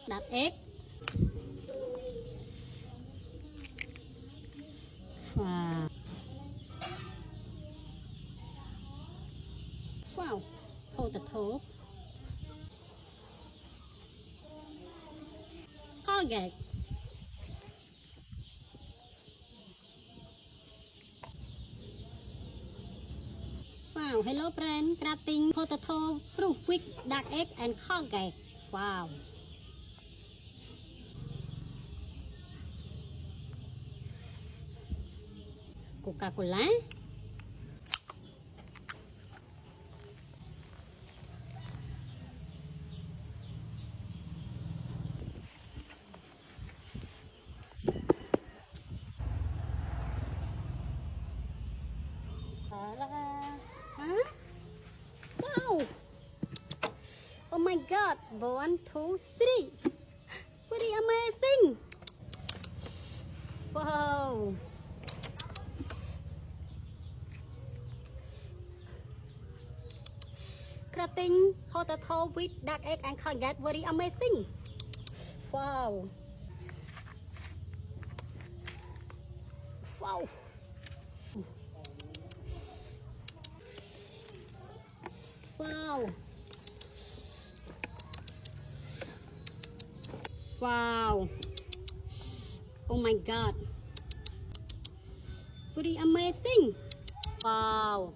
That egg. Wow. Wow. Potato. Colgate. Wow. Hello friend. Crafting potato proof with dark egg and Colgate. Wow. Coca-Cola. Huh? Wow. Oh my god. 1, 2, 3. Very amazing. Wow. Crafting potato with dark egg and Colgate. Very amazing. Wow. Wow. Wow. Wow. Oh my god. Very amazing. Wow.